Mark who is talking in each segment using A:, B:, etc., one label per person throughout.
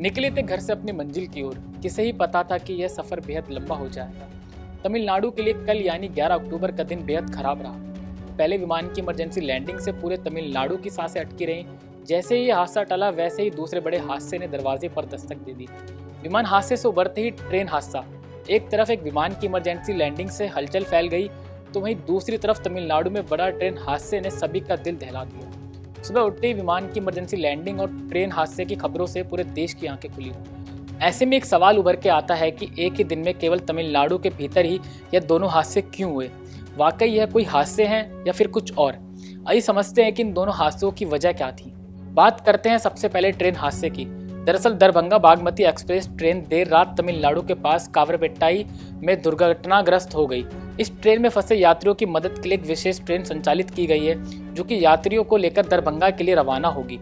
A: निकले थे घर से अपनी मंजिल की ओर, किसे ही पता था कि यह सफर बेहद लंबा हो जाएगा। तमिलनाडु के लिए कल यानी 11 अक्टूबर का दिन बेहद खराब रहा। पहले विमान की इमरजेंसी लैंडिंग से पूरे तमिलनाडु की सांसें अटकी रहीं। जैसे ही हादसा टला वैसे ही दूसरे बड़े हादसे ने दरवाजे पर दस्तक दे दी। विमान हादसे से उबरते ही ट्रेन हादसा। एक तरफ एक विमान की इमरजेंसी लैंडिंग से हलचल फैल गई, तो वहीं दूसरी तरफ तमिलनाडु में बड़ा ट्रेन हादसे ने सभी का दिल दहला दिया। सुबह उठते ही विमान की इमरजेंसी लैंडिंग और ट्रेन हादसे की खबरों से पूरे देश की आंखें खुली। ऐसे में एक सवाल उभर के आता है कि एक ही दिन में केवल तमिलनाडु के भीतर ही यह दोनों हादसे क्यों हुए। वाकई यह कोई हादसे हैं या फिर कुछ और? आइए समझते हैं कि इन दोनों हादसों की वजह क्या थी। बात करते हैं सबसे पहले ट्रेन हादसे की। दरअसल दरभंगा बागमती एक्सप्रेस ट्रेन देर रात तमिलनाडु के पास कावरपेट्टाई में दुर्घटनाग्रस्त हो गई। इस ट्रेन में फंसे यात्रियों की मदद के लिए एक विशेष ट्रेन संचालित की गई है, जो कि यात्रियों को लेकर दरभंगा के लिए रवाना होगी।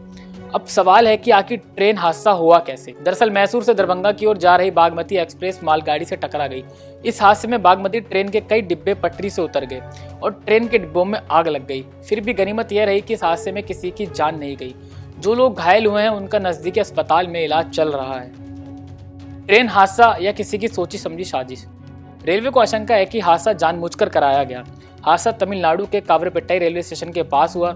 A: अब सवाल है कि आखिर ट्रेन हादसा हुआ कैसे। दरअसल मैसूर से दरभंगा की ओर जा रही बागमती एक्सप्रेस मालगाड़ी से टकरा गई। इस हादसे में बागमती ट्रेन के कई डिब्बे पटरी से उतर गए और ट्रेन के डिब्बों में आग लग गई। फिर भी गनीमत यह रही कि इस हादसे में किसी की जान नहीं गई। जो लोग घायल हुए हैं उनका नजदीकी अस्पताल में इलाज चल रहा है। ट्रेन हादसा या किसी की सोची समझी साजिश? रेलवे को आशंका है कि हादसा जानबूझकर कराया गया। हादसा तमिलनाडु के कावरपेट्टाई रेलवे स्टेशन के पास हुआ।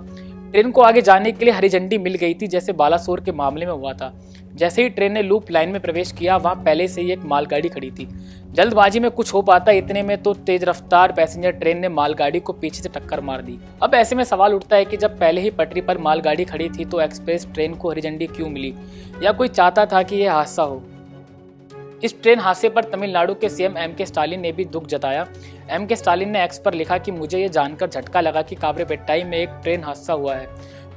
A: ट्रेन को आगे जाने के लिए हरी झंडी मिल गई थी, जैसे बालासोर के मामले में हुआ था। जैसे ही ट्रेन ने लूप लाइन में प्रवेश किया, वहां पहले से ही एक मालगाड़ी खड़ी थी। जल्दबाजी में कुछ हो पाता, इतने में तो तेज रफ्तार पैसेंजर ट्रेन ने मालगाड़ी को पीछे से टक्कर मार दी। अब ऐसे में सवाल उठता है कि जब पहले ही पटरी पर मालगाड़ी खड़ी थी तो एक्सप्रेस ट्रेन को हरी झंडी क्यों मिली, या कोई चाहता था कि यह हादसा हो। इस ट्रेन हादसे पर तमिलनाडु के सीएम एम.के. स्टालिन ने भी दुख जताया। एम.के. स्टालिन ने एक्स पर लिखा कि मुझे ये जानकर झटका लगा कि कावरपेट्टाई में एक ट्रेन हादसा हुआ है।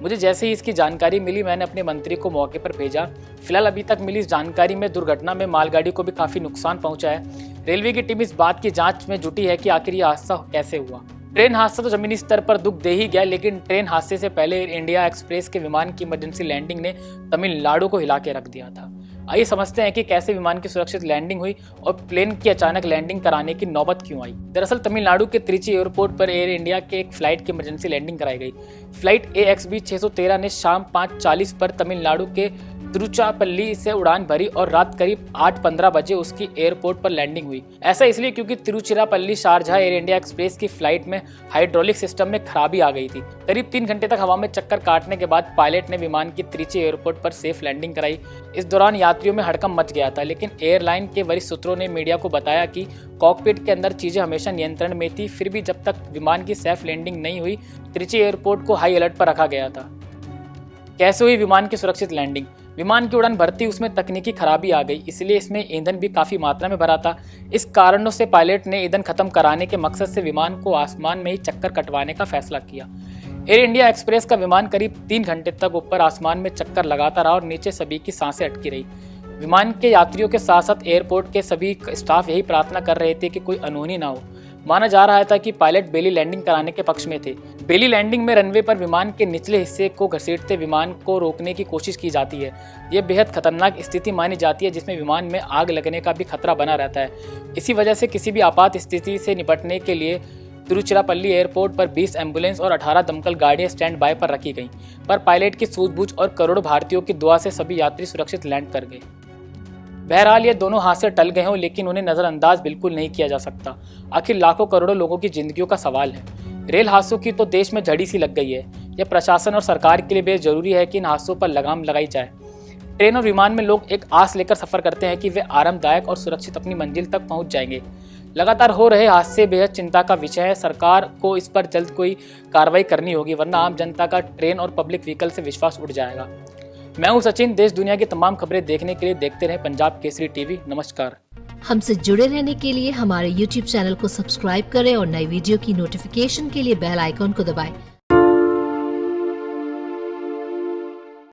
A: मुझे जैसे ही इसकी जानकारी मिली मैंने अपने मंत्री को मौके पर भेजा। फिलहाल अभी तक मिली इस जानकारी में दुर्घटना में मालगाड़ी को भी काफी नुकसान पहुंचा है। रेलवे की टीम इस बात की जांच में जुटी है कि आखिर यह हादसा कैसे हुआ। ट्रेन हादसा तो जमीनी स्तर पर दुख दे ही गया, लेकिन ट्रेन हादसे से पहले एयर इंडिया एक्सप्रेस के विमान की इमरजेंसी लैंडिंग ने तमिलनाडु को हिला के रख दिया था। आइए समझते हैं कि कैसे विमान की सुरक्षित लैंडिंग हुई और प्लेन की अचानक लैंडिंग कराने की नौबत क्यों आई। दरअसल तमिलनाडु के त्रिची एयरपोर्ट पर एयर इंडिया के एक फ्लाइट की इमरजेंसी लैंडिंग कराई गई। फ्लाइट AXB 613 ने शाम 5:40 पर तमिलनाडु के तिरुचिरापल्ली से उड़ान भरी और रात करीब 8:15 बजे उसकी एयरपोर्ट पर लैंडिंग हुई। ऐसा इसलिए क्योंकि Tiruchirappalli Sharjah air India express की फ्लाइट में हाइड्रोलिक सिस्टम में खराबी आ गई थी। करीब 3 घंटे तक हवा में चक्कर काटने के बाद पायलट ने विमान की त्रिची एयरपोर्ट पर सेफ लैंडिंग कराई। इस दौरान यात्रियों में हड़कंप मच गया था, लेकिन एयरलाइन के वरिष्ठ सूत्रों ने मीडिया को बताया कि कॉकपिट के अंदर चीजें हमेशा नियंत्रण में थी। फिर भी जब तक विमान की सेफ लैंडिंग नहीं हुई, त्रिची एयरपोर्ट को हाई अलर्ट पर रखा गया था। कैसे हुई विमान की सुरक्षित लैंडिंग? विमान की उड़ान भरती उसमें तकनीकी खराबी आ गई, इसलिए इसमें ईंधन भी काफी मात्रा में भरा था। इस कारणों से पायलट ने ईंधन खत्म कराने के मकसद से विमान को आसमान में ही चक्कर कटवाने का फैसला किया। एयर इंडिया एक्सप्रेस का विमान करीब 3 घंटे तक ऊपर आसमान में चक्कर लगाता रहा और नीचे सभी की सांसें अटकी रही। विमान के यात्रियों के साथ साथ एयरपोर्ट के सभी स्टाफ यही प्रार्थना कर रहे थे कि कोई अनहोनी ना हो। माना जा रहा था कि पायलट बेली लैंडिंग कराने के पक्ष में थे। बेली लैंडिंग में रनवे पर विमान के निचले हिस्से को घसीटते विमान को रोकने की कोशिश की जाती है। यह बेहद खतरनाक स्थिति मानी जाती है, जिसमें विमान में आग लगने का भी खतरा बना रहता है। इसी वजह से किसी भी आपात स्थिति से निपटने के लिए तिरुचिरापल्ली एयरपोर्ट पर 20 एम्बुलेंस और 18 दमकल गाड़ियां स्टैंड बाय पर रखी गईं। पर पायलट की सूझबूझ और करोड़ों भारतीयों की दुआ से सभी यात्री सुरक्षित लैंड कर गए। बहरहाल ये दोनों हादसे टल गए हों, लेकिन उन्हें नज़रअंदाज बिल्कुल नहीं किया जा सकता। आखिर लाखों करोड़ों लोगों की जिंदगियों का सवाल है। रेल हादसों की तो देश में झड़ी सी लग गई है। यह प्रशासन और सरकार के लिए बेहद जरूरी है कि इन हादसों पर लगाम लगाई जाए। ट्रेन और विमान में लोग एक आस लेकर सफर करते हैं कि वे आरामदायक और सुरक्षित अपनी मंजिल तक पहुंच जाएंगे। लगातार हो रहे हादसे बेहद चिंता का विषय है। सरकार को इस पर जल्द कोई कार्रवाई करनी होगी, वरना आम जनता का ट्रेन और पब्लिक व्हीकल से विश्वास उठ जाएगा। मैं हूं सचिन। देश दुनिया की तमाम खबरें देखने के लिए देखते रहें पंजाब केसरी टीवी। नमस्कार।
B: हमसे जुड़े रहने के लिए हमारे YouTube चैनल को सब्सक्राइब करें और नई वीडियो की नोटिफिकेशन के लिए बेल आइकॉन को दबाएं।